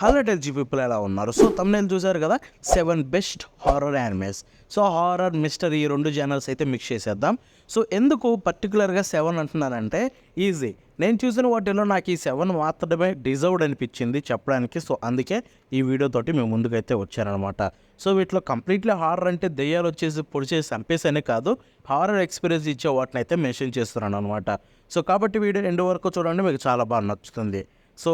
Hello టెల్జీ people ఎలా ఉన్నారు? So thumbnail చూసారు కదా, 7 best horror animes. So horror mystery ఈ రెండు జనర్స్ అయితే మిక్స్ చేసేద్దాం. సో ఎందుకు పర్టికులర్గా 7 అంటున్నానంటే ఈజీ. నేను చూసిన వాటిలో నాకు ఈ 7 మాత్రమే డిజర్వ్డ్ అనిపించింది చెప్పడానికి. సో అందుకే ఈ వీడియోతోటి మేము ముందుకైతే వచ్చారనమాట. సో వీటిలో కంప్లీట్లీ హారర్ అంటే దెయ్యాలు వచ్చేసి పొడి చేసి చంపేసనే కాదు, హారర్ ఎక్స్పీరియన్స్ ఇచ్చే వాటిని అయితే మెన్షన్ చేస్తున్నాను అనమాట. సో కాబట్టి వీడియో ఎండ్ వరకు చూడండి, మీకు చాలా బాగా నచ్చుతుంది. సో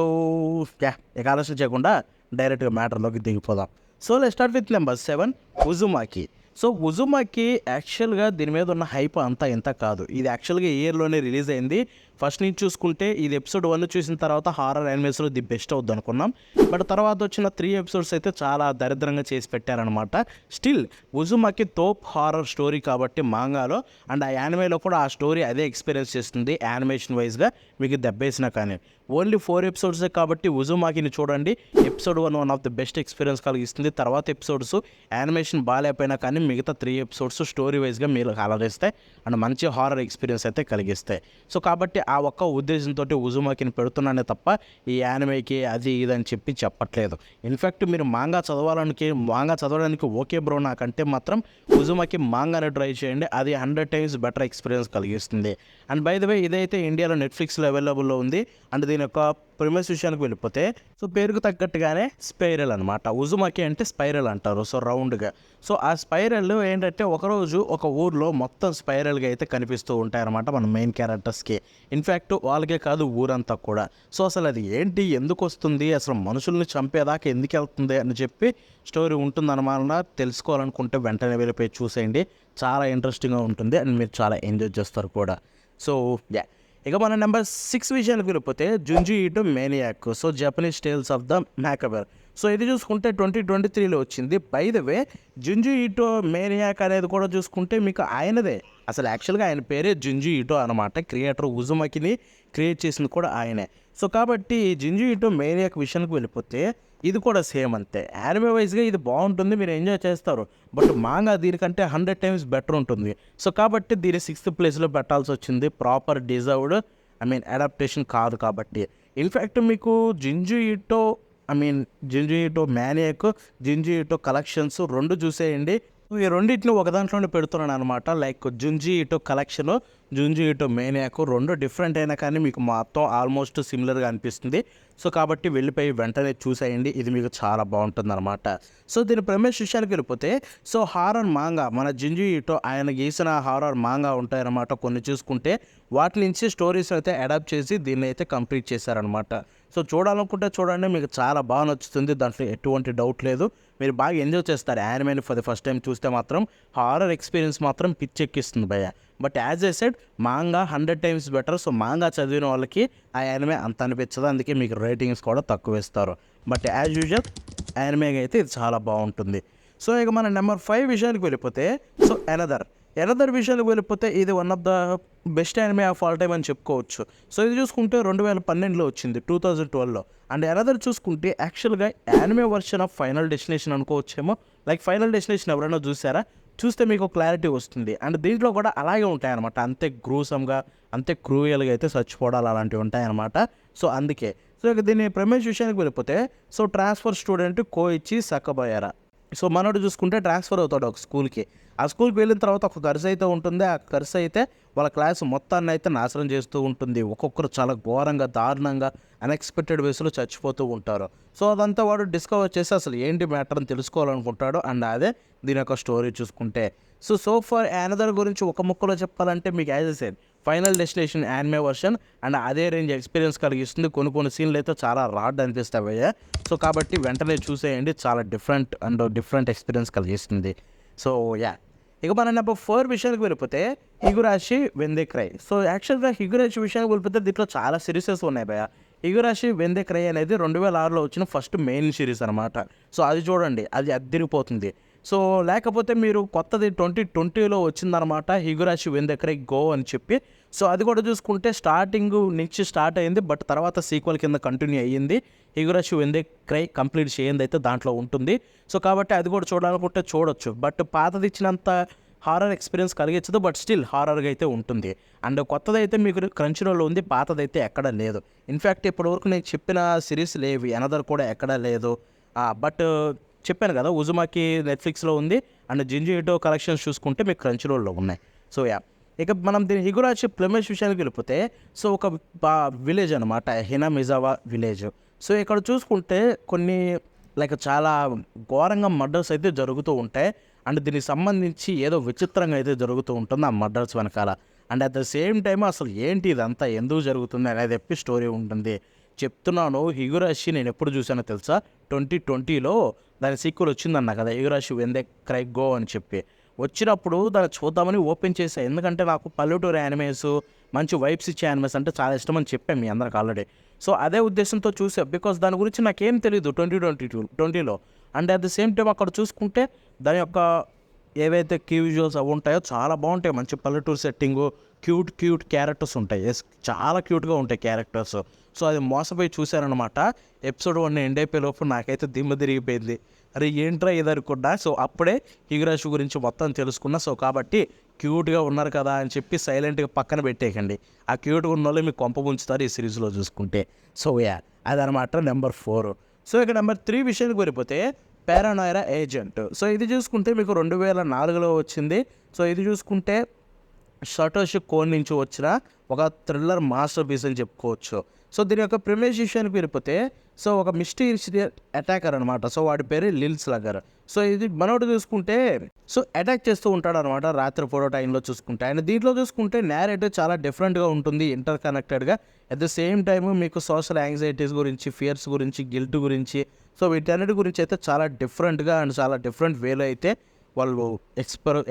ఇక ఆలస్యం చేయకుండా డైరెక్ట్గా మ్యాటర్లోకి దిగిపోదాం. So let's start with number 7, Uzumaki. So Uzumaki యాక్చువల్గా దీని మీద ఉన్న హైప్ అంతా ఇంత కాదు. ఇది యాక్చువల్గా ఈ ఇయర్లోనే రిలీజ్ అయింది. ఫస్ట్ నుంచి చూసుకుంటే ఇది ఎపిసోడ్ 1 చూసిన తర్వాత హారర్ యానిమేస్లో ది బెస్ట్ అవుద్ది అనుకున్నాం. బట్ తర్వాత వచ్చిన 3 ఎపిసోడ్స్ అయితే చాలా దరిద్రంగా చేసి పెట్టారనమాట. స్టిల్ ఉజుమాకి తోప్ హారర్ స్టోరీ కాబట్టి మాంగాలో అండ్ ఆ యానిమేలో కూడా ఆ స్టోరీ అదే ఎక్స్పీరియన్స్ చేస్తుంది యానిమేషన్ వైజ్గా మీకు దెబ్బేసినా కానీ. ఓన్లీ 4 ఎపిసోడ్సే కాబట్టి ఉజుమాకిని చూడండి. Episode 1 one of the best experience కలిగిస్తుంది. తర్వాత ఎపిసోడ్స్ యానిమేషన్ బాగాలేకపోయినా కానీ మిగతా 3 ఎపిసోడ్స్ స్టోరీ వైజ్గా మీరు అలరిస్తాయి అండ్ మంచి హారర్ ఎక్స్పీరియన్స్ అయితే కలిగిస్తాయి. సో కాబట్టి ఆ ఒక్క ఉద్దేశంతో ఉజుమాకిని పెడుతున్నానే తప్ప ఈ యానిమేకి అది ఇదని చెప్పి చెప్పట్లేదు. ఇన్ఫ్యాక్ట్ మీరు మాంగా చదవడానికి ఓకే బ్రో నాకంటే మాత్రం ఉజుమాకి మాంగానే ట్రై చేయండి. అది 100 టైమ్స్ బెటర్ ఎక్స్పీరియన్స్ కలిగిస్తుంది. అండ్ బై ద వే ఇదైతే ఇండియాలో నెట్ఫ్లిక్స్లో అవైలబుల్లో ఉంది. అండ్ దీని యొక్క ప్రిమైస్ విషయానికి వెళ్ళిపోతే సో పేరుకు తగ్గట్టుగానే స్పైరల్ అనమాట. ఉజుమాకి అంటే స్పైరల్ అంటారు, సో రౌండ్గా. సో ఆ స్పైరల్ ఏంటంటే ఒకరోజు ఒక ఊర్లో మొత్తం స్పైరల్గా అయితే కనిపిస్తూ ఉంటాయన్నమాట మన మెయిన్ క్యారెక్టర్స్కి. ఇన్ఫ్యాక్ట్ వాళ్ళకే కాదు ఊరంతా కూడా. సో అసలు అది ఏంటి, ఎందుకు వస్తుంది, అసలు మనుషుల్ని చంపేదాకా ఎందుకు వెళ్తుంది అని చెప్పి స్టోరీ ఉంటుందన్నమాట. తెలుసుకోవాలనుకుంటే వెంటనే వెళ్ళిపోయి చూసేయండి, చాలా ఇంట్రెస్టింగ్గా ఉంటుంది అండ్ మీరు చాలా ఎంజాయ్ చేస్తారు కూడా. సో ఇక మన నెంబర్ 6 విషయానికి వెళ్ళిపోతే Junji Ito maniac. So Japanese tales of the macabre. So ఇది చూసుకుంటే 2023లో వచ్చింది. By the way జుంజు Ito maniac అనేది కూడా చూసుకుంటే మీకు ఆయనదే. అసలు యాక్చువల్గా ఆయన పేరే జుంజు ఇటో అనమాట. క్రియేటర్ ఉజుమాకిని క్రియేట్ చేసింది కూడా ఆయనే. సో కాబట్టి జుంజు ఇటో మేనియాక్ విషయానికి వెళ్ళిపోతే ఇది కూడా సేమ్ అంతే. యానిమే వైజ్గా ఇది బాగుంటుంది, మీరు ఎంజాయ్ చేస్తారు. బట్ మాంగా దీనికంటే 100 టైమ్స్ బెటర్ ఉంటుంది. సో కాబట్టి దీన్ని 6th ప్లేస్లో పెట్టాల్సి వచ్చింది. ప్రాపర్ డిజర్వ్డ్ అడాప్టేషన్ కాదు కాబట్టి. ఇన్ఫ్యాక్ట్ మీకు జింజు ఇటో మ్యానియాక్, జింజు ఇటో కలెక్షన్స్ 2 చూసేయండి. ఈ రెండింటిని ఒక దాంట్లోనే పెడుతున్నాను అనమాట. లైక్ జుంజు ఇటో కలెక్షన్, జుంజు ఇటో మేనియాక్ 2 డిఫరెంట్ అయినా కానీ మీకు మొత్తం ఆల్మోస్ట్ సిమిలర్గా అనిపిస్తుంది. సో కాబట్టి వెళ్ళిపోయి వెంటనే చూసేయండి, ఇది మీకు చాలా బాగుంటుంది అనమాట. సో దీని ప్రెమిస్ విషయానికి వెళ్ళిపోతే సో హారర్ మాంగా మన జుంజు ఇటో ఆయన గీసిన హారర్ మాంగా ఉంటాయన్నమాట. కొన్ని చూసుకుంటే వాటి నుంచి స్టోరీస్ అయితే అడాప్ట్ చేసి దీన్ని అయితే కంప్లీట్ చేశారనమాట. సో చూడాలనుకుంటే చూడండి, మీకు చాలా బాగా నచ్చుతుంది, దాంట్లో ఎటువంటి డౌట్ లేదు. మీరు బాగా ఎంజాయ్ చేస్తారు. యానిమేని ఫర్ ది ఫస్ట్ టైం చూస్తే మాత్రం హారర్ ఎక్స్పీరియన్స్ మాత్రం పిచ్చెక్కిస్తుంది భయ్య. But as I said manga 100 times better. So manga చదివిన వాళ్ళకి ఆ యానిమే అంత అనిపించదు, అందుకే మీకు రేటింగ్స్ కూడా తక్కువ ఇస్తారు. బట్ యాజ్ యూజువల్ యానిమేగా అయితే ఇది చాలా బాగుంటుంది. సో ఇక మన నెంబర్ 5 విషయానికి వెళ్ళిపోతే సో ఎనదర్ విషయానికి వెళ్ళిపోతే ఇది one of the best anime of all time అని చెప్పుకోవచ్చు. సో ఇది చూసుకుంటే 2012లో వచ్చింది, 2012లో. అండ్ ఎనదర్ చూసుకుంటే యాక్చువల్గా anime version of final destination అనుకోవచ్చేమో. లైక్ ఫైనల్ డెస్టినేషన్ ఎవరైనా చూసారా? చూస్తే మీకు క్లారిటీ వస్తుంది. అండ్ దీంట్లో కూడా అలాగే ఉంటాయన్నమాట, అంతే గ్రూసమ్గా, అంతే క్రూయల్గా అయితే చచ్చిపోవడాలు అలాంటివి ఉంటాయన్నమాట. సో అందుకే సో ఇక దీని ప్రెమిస్ విషయానికి వెళ్ళిపోతే సో ట్రాన్స్ఫర్ స్టూడెంట్ కోయిచి సకబయారా. సో మనోడు చూసుకుంటే ట్రాన్స్ఫర్ అవుతాడు ఒక స్కూల్కి. ఆ స్కూల్కి వెళ్ళిన తర్వాత ఒక ఖర్చు అయితే ఉంటుంది. ఆ ఖర్చు అయితే వాళ్ళ క్లాస్ మొత్తాన్ని అయితే నాశనం చేస్తూ ఉంటుంది. ఒక్కొక్కరు చాలా ఘోరంగా, దారుణంగా, అన్ఎక్స్పెక్టెడ్ వేస్లో చచ్చిపోతూ ఉంటారు. సో అదంతా వాడు డిస్కవర్ చేసి అసలు ఏంటి మ్యాటర్ అని తెలుసుకోవాలనుకుంటాడు. అండ్ అదే దీని యొక్క స్టోరీ చూసుకుంటే. సో ఫర్ యానదర్ గురించి ఒక ముక్కలో చెప్పాలంటే మీకు as a said final destination anime version and అదే రేంజ్ ఎక్స్పీరియన్స్ కలిగిస్తుంది. కొన్ని సీన్లు అయితే చాలా రాడ్ అనిపిస్తాయి. సో కాబట్టి వెంటనే చూసేయండి, చాలా డిఫరెంట్ ఎక్స్పీరియన్స్ కలిగిస్తుంది. సో ఇక మన నెంబర్ 4 విషయానికి వెళ్ళిపోతే హిగురాషి వెన్ దే క్రై. సో యాక్చువల్గా హిగురాషి విషయానికి వెళ్ళిపోతే దీంట్లో చాలా సిరీసెస్ ఉన్నాయి భయ్య. హిగురాషి వెన్ దే క్రై అనేది 2006లో వచ్చిన ఫస్ట్ మెయిన్ సిరీస్ అనమాట. సో అది చూడండి, అది అద్దరిపోతుంది. సో లేకపోతే మీరు కొత్తది 2020లో వచ్చిందనమాట, హిగురాషి వెన్ దే క్రై గో అని చెప్పి. సో అది కూడా చూసుకుంటే స్టార్టింగ్ నుంచి స్టార్ట్ అయింది, బట్ తర్వాత సీక్వెల్ కింద కంటిన్యూ అయ్యింది. హిగురాషి వెన్ దే క్రై కంప్లీట్ చేయండి అయితే దాంట్లో ఉంటుంది. సో కాబట్టి అది కూడా చూడాలనుకుంటే చూడొచ్చు. బట్ పాతది ఇచ్చినంత హారర్ ఎక్స్పీరియన్స్ కలిగించదు, బట్ స్టిల్ హారర్గా అయితే ఉంటుంది. అండ్ కొత్తదైతే మీకు క్రంచీరోల్లో ఉంది, పాతదైతే ఎక్కడ లేదు. ఇన్ఫ్యాక్ట్ ఇప్పటివరకు నేను చెప్పిన సిరీస్ లేవి, ఎనదర్ కూడా ఎక్కడా లేదు. బట్ చెప్పాను కదా, ఉజుమాకి నెట్ఫ్లిక్స్లో ఉంది, అండ్ జింజు ఇటో కలెక్షన్స్ చూసుకుంటే మీకు క్రంచీరోల్లో ఉన్నాయి. సో ఇక మనం దీని హిగురాషి ప్లెమిష్ విషయానికి వెళ్ళిపోతే, సో ఒక విలేజ్ అనమాట, హినామిజావా విలేజ్. సో ఇక్కడ చూసుకుంటే కొన్ని లైక్ చాలా ఘోరంగా మర్డర్స్ అయితే జరుగుతూ ఉంటాయి. అండ్ దీనికి సంబంధించి ఏదో విచిత్రంగా అయితే జరుగుతూ ఉంటుంది ఆ మర్డర్స్ వెనకాల. And at the same time అసలు ఏంటి ఇదంతా ఎందుకు జరుగుతుంది అనేది చెప్పి స్టోరీ ఉంటుంది. చెప్తున్నాను, హిగురాషి నేను ఎప్పుడు చూసానో తెలుసా, 2020లో దాని సీక్వెల్ వచ్చిందన్న కదా, హిగురాషి వెన్ దే క్రై గో అని చెప్పి. వచ్చినప్పుడు దాన్ని చూద్దామని ఓపెన్ చేశాను, ఎందుకంటే నాకు పల్లెటూరు యానిమేస్, మంచి వైబ్స్ ఇచ్చే యానిమేస్ అంటే చాలా ఇష్టం అని చెప్పాను మీ అందరికి ఆల్రెడీ. సో అదే ఉద్దేశంతో చూసా, బికాస్ దాని గురించి నాకేం తెలియదు 2020లో. And at the same time అక్కడ చూసుకుంటే దాని యొక్క ఏవైతే కీ విజువల్స్ అవి ఉంటాయో చాలా బాగుంటాయి, మంచి పల్లెటూరు సెట్టింగు, క్యూట్ క్యారెక్టర్స్ ఉంటాయి. చాలా క్యూట్గా ఉంటాయి క్యారెక్టర్స్. సో అది మోసపోయి చూశారనమాట. ఎపిసోడ్ 1 ఎండ్ అయిపోయే లోపు నాకైతే దిమ్మ తిరిగిపోయింది, అరే ఏంట్రా ఇది అనుకున్నా. సో అప్పుడే హిగురాషి గురించి మొత్తం తెలుసుకున్నా. సో కాబట్టి క్యూట్గా ఉన్నారు కదా అని చెప్పి సైలెంట్గా పక్కన పెట్టేయకండి, ఆ క్యూట్గా ఉన్న వాళ్ళు మీకు కొంప ముంచుతారు ఈ సిరీస్లో చూసుకుంటే. సో అదనమాట నెంబర్ 4. సో ఇక నెంబర్ 3 విషయానికి వెళ్ళిపోతే పారానోయా ఏజెంట్. సో ఇది చూసుకుంటే మీకు 2004లో వచ్చింది. సో ఇది చూసుకుంటే సటోషి కోన్ నుంచి వచ్చిన ఒక థ్రిల్లర్ మాస్టర్ పీస్ అని చెప్పుకోవచ్చు. సో దీని యొక్క ప్రిమేజ్ విషయానికి వెళ్ళిపోతే, సో ఒక మిస్టీరియస్ అటాకర్ అనమాట. సో వాడి పేరు లిల్ స్లగర్. సో ఇది మనోడు చూసుకుంటే సో అటాక్ చేస్తూ ఉంటాడు అనమాట రాత్రి పూట టైంలో చూసుకుంటే. అండ్ దీంట్లో చూసుకుంటే నేరేటివ్ చాలా డిఫరెంట్గా ఉంటుంది, ఇంటర్ కనెక్టెడ్గా. అట్ ద సేమ్ టైమ్ మీకు సోషల్ యాంగ్జైటీస్ గురించి, ఫియర్స్ గురించి, గిల్ట్ గురించి, సో వీటన్నిటి గురించి అయితే చాలా డిఫరెంట్గా అండ్ చాలా డిఫరెంట్ వేలో అయితే వాళ్ళు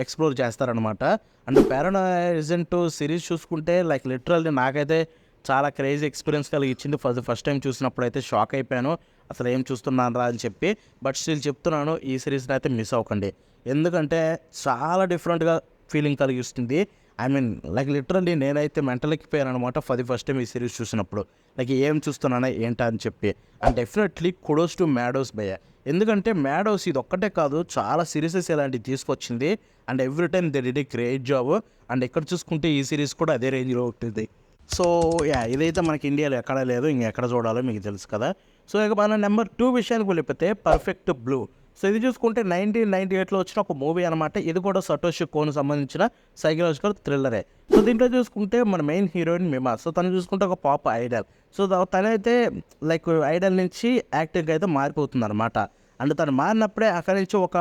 ఎక్స్ప్లోర్ చేస్తారనమాట. అండ్ పారానోయా ఏజెంట్ సిరీస్ చూసుకుంటే లైక్ లిటరల్లీ నాకైతే చాలా క్రేజీ ఎక్స్పీరియన్స్ కలిగించింది. ఫస్ట్ టైం చూసినప్పుడు అయితే షాక్ అయిపోయాను, అసలు ఏం చూస్తున్నాను రా అని చెప్పి. బట్ స్టిల్ చెప్తున్నాను, ఈ సిరీస్ని అయితే మిస్ అవ్వకండి, ఎందుకంటే చాలా డిఫరెంట్గా ఫీలింగ్ కలిగిస్తుంది. ఐ మీన్ లైక్ లిటరల్లీ నేనైతే మెంటల్ ఎక్కిపోయాను అనమాట ఫస్ట్ టైం ఈ సిరీస్ చూసినప్పుడు, లైక్ ఏం చూస్తున్నానా ఏంటా అని చెప్పి. అండ్ డెఫినెట్లీ కుడోస్ టు మ్యాడోస్ భయ్య, ఎందుకంటే మ్యాడోస్ ఇది ఒక్కటే కాదు, చాలా సిరీసెస్ ఇలాంటివి తీసుకొచ్చింది. And every time they did a great job. And ఇక్కడ చూసుకుంటే ఈ సిరీస్ కూడా అదే రేంజ్లో ఉంటుంది. సో ఇదైతే మనకి ఇండియాలో ఎక్కడా లేదు, ఇంకెక్కడ చూడాలో మీకు తెలుసు కదా. సో ఇక మన నెంబర్ 2 విషయానికి వెళ్ళిపోతే పర్ఫెక్ట్ బ్లూ. సో ఇది చూసుకుంటే 1998లో వచ్చిన ఒక మూవీ అనమాట. ఇది కూడా సటోషి కోన్ సంబంధించిన సైకలాజికల్ థ్రిల్లరే. సో దీంట్లో చూసుకుంటే మన మెయిన్ హీరోయిన్ మిమా. సో తను చూసుకుంటే ఒక పాప్ ఐడల్. సో తనైతే లైక్ ఐడల్ నుంచి యాక్టింగ్ అయితే మారిపోతుంది అనమాట. అండ్ తను మారినప్పుడే అక్కడి నుంచి ఒక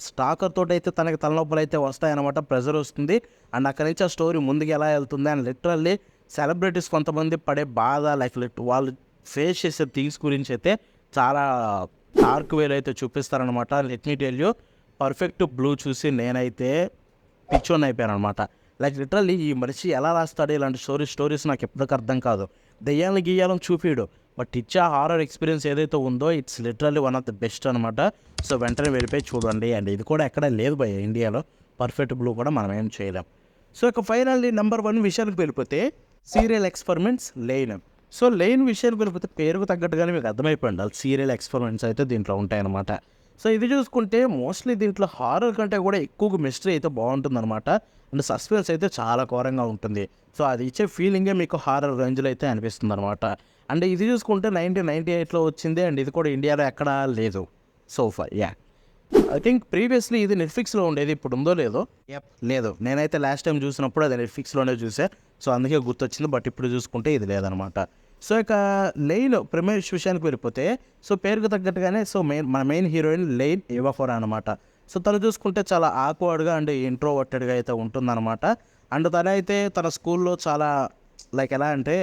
స్టాకర్ తోటి అయితే తనకి తలనొప్పులు అయితే వస్తాయన్నమాట, ప్రెజర్ వస్తుంది. అండ్ అక్కడి నుంచి ఆ స్టోరీ ముందుకు ఎలా వెళ్తుంది అండ్ లిటరల్లీ సెలబ్రిటీస్ కొంతమంది పడే బాధ, లైక్ వాళ్ళు ఫేస్ చేసే థింగ్స్ గురించి అయితే చాలా డార్క్ వేలో అయితే చూపిస్తారనమాట. Let me tell you, perfect blue చూసి నేనైతే పిచ్చోన్ అయిపోయాను అనమాట. లైక్ లిటరల్లీ ఈ మనిషి ఎలా రాస్తాడు ఇలాంటి స్టోరీస్ నాకు ఎప్పటికీ అర్థం కాదు. దెయ్యాలను గీయాలని చూపిడు, బట్ ఇచ్చే హారర్ ఎక్స్పీరియన్స్ ఏదైతే ఉందో it's literally one of the best అనమాట. సో వెంటనే వెళ్ళిపోయి చూడండి. అండ్ ఇది కూడా ఎక్కడ లేదు భయ ఇండియాలో, పర్ఫెక్ట్ బ్లూ కూడా మనం ఏం చేయలేం. సో ఇక ఫైనల్లీ నెంబర్ 1 విషయానికి వెళ్ళిపోతే సీరియల్ ఎక్స్పెరిమెంట్స్ లెయిన్. సో లెయిన్ విషయానికి వెళ్ళిపోతే పేరుకు తగ్గట్టుగానే మీకు అర్థమైపోయి ఉండాలి, సీరియల్ ఎక్స్పెరిమెంట్స్ అయితే దీంట్లో ఉంటాయన్నమాట. సో ఇది చూసుకుంటే మోస్ట్లీ దీంట్లో హారర్ కంటే కూడా ఎక్కువగా మిస్టరీ అయితే బాగుంటుంది అనమాట. అండ్ సస్పెన్స్ అయితే చాలా ఘోరంగా ఉంటుంది. సో అది ఇచ్చే ఫీలింగే మీకు హారర్ రేంజ్లో అయితే అనిపిస్తుంది అనమాట. అండ్ ఇది చూసుకుంటే 1998లో వచ్చింది. అండ్ ఇది కూడా ఇండియాలో ఎక్కడా లేదు so far. I think previously ఇది నెట్ఫ్లిక్స్లో ఉండేది, ఇప్పుడు ఉందో లేదో లేదు. నేనైతే లాస్ట్ టైం చూసినప్పుడు అది నెట్ఫ్లిక్స్లోనే చూసా, సో అందుకే గుర్తొచ్చింది. బట్ ఇప్పుడు చూసుకుంటే ఇది లేదనమాట. సో ఇక లెయిన్ ప్రిమేష్ విషయానికి వెళ్ళిపోతే, సో పేరుకు తగ్గట్టుగానే సో మన మెయిన్ హీరోయిన్ లెయిన్ ఏవాఫోర్ అనమాట. సో తను చూసుకుంటే చాలా ఆక్వర్డ్గా అండ్ ఇంట్రోవర్టెడ్గా అయితే ఉంటుందన్నమాట. అండ్ తనైతే తన స్కూల్లో చాలా లైక్ ఎలా అంటే,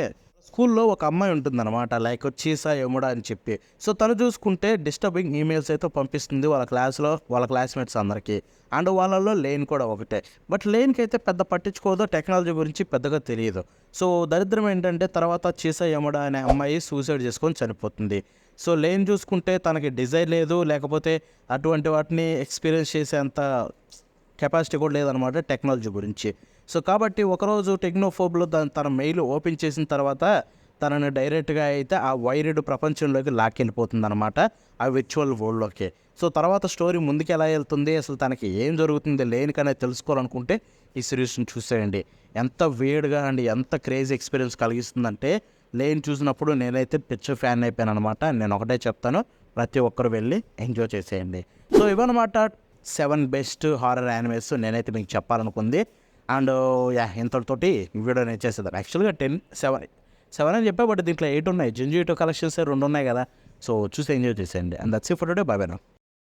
స్కూల్లో ఒక అమ్మాయి ఉంటుందన్నమాట, లైక్ చీసా యముడా అని చెప్పి. సో తను చూసుకుంటే డిస్టర్బింగ్ ఈమెయిల్స్ అయితే పంపిస్తుంది వాళ్ళ క్లాస్మేట్స్ అందరికీ. అండ్ వాళ్ళల్లో లెయిన్ కూడా ఒకటే. బట్ లెయిన్కి అయితే పెద్ద పట్టించుకోదు, టెక్నాలజీ గురించి పెద్దగా తెలియదు. సో దరిద్రం ఏంటంటే తర్వాత చీసా యముడా అనే అమ్మాయి సూసైడ్ చేసుకొని చనిపోతుంది. సో లెయిన్ చూసుకుంటే తనకి డిజైర్ లేదు, లేకపోతే అటువంటి వాటిని ఎక్స్పీరియన్స్ చేసేంత కెపాసిటీ కూడా లేదనమాట టెక్నాలజీ గురించి. సో కాబట్టి ఒకరోజు టెక్నోఫోబ్లో తన మెయిల్ ఓపెన్ చేసిన తర్వాత తనని డైరెక్ట్గా అయితే ఆ వైర్డ్ ప్రపంచంలోకి లాక్కెళ్ళిపోతుంది అనమాట, ఆ విర్చువల్ వరల్డ్లోకి. సో తర్వాత స్టోరీ ముందుకు ఎలా వెళ్తుంది, అసలు తనకి ఏం జరుగుతుంది లేనికనేది తెలుసుకోవాలనుకుంటే ఈ సిరీస్ని చూసేయండి. ఎంత వేడిగా అండ్ ఎంత క్రేజీ ఎక్స్పీరియన్స్ కలిగిస్తుందంటే లేని చూసినప్పుడు నేనైతే పిచ్చ ఫ్యాన్ అయిపోయాను అనమాట. నేను ఒకటే చెప్తాను, ప్రతి ఒక్కరు వెళ్ళి ఎంజాయ్ చేసేయండి. సో ఇవన్నమాట 7 బెస్ట్ హారర్ యానిమేస్ నేనైతే మీకు చెప్పాలనుకుంది. అండ్ ఇంతటితోటి వీడియో నేను చేసేదాన్ని. యాక్చువల్గా 7 అని చెప్పా, బట్ దీంట్లో 8 ఉన్నాయి. జింజు 2 కలెక్షన్స్ 2 ఉన్నాయి కదా. సో చూసి ఎంజాయ్ చేసేయండి. And that's it for today. By by now.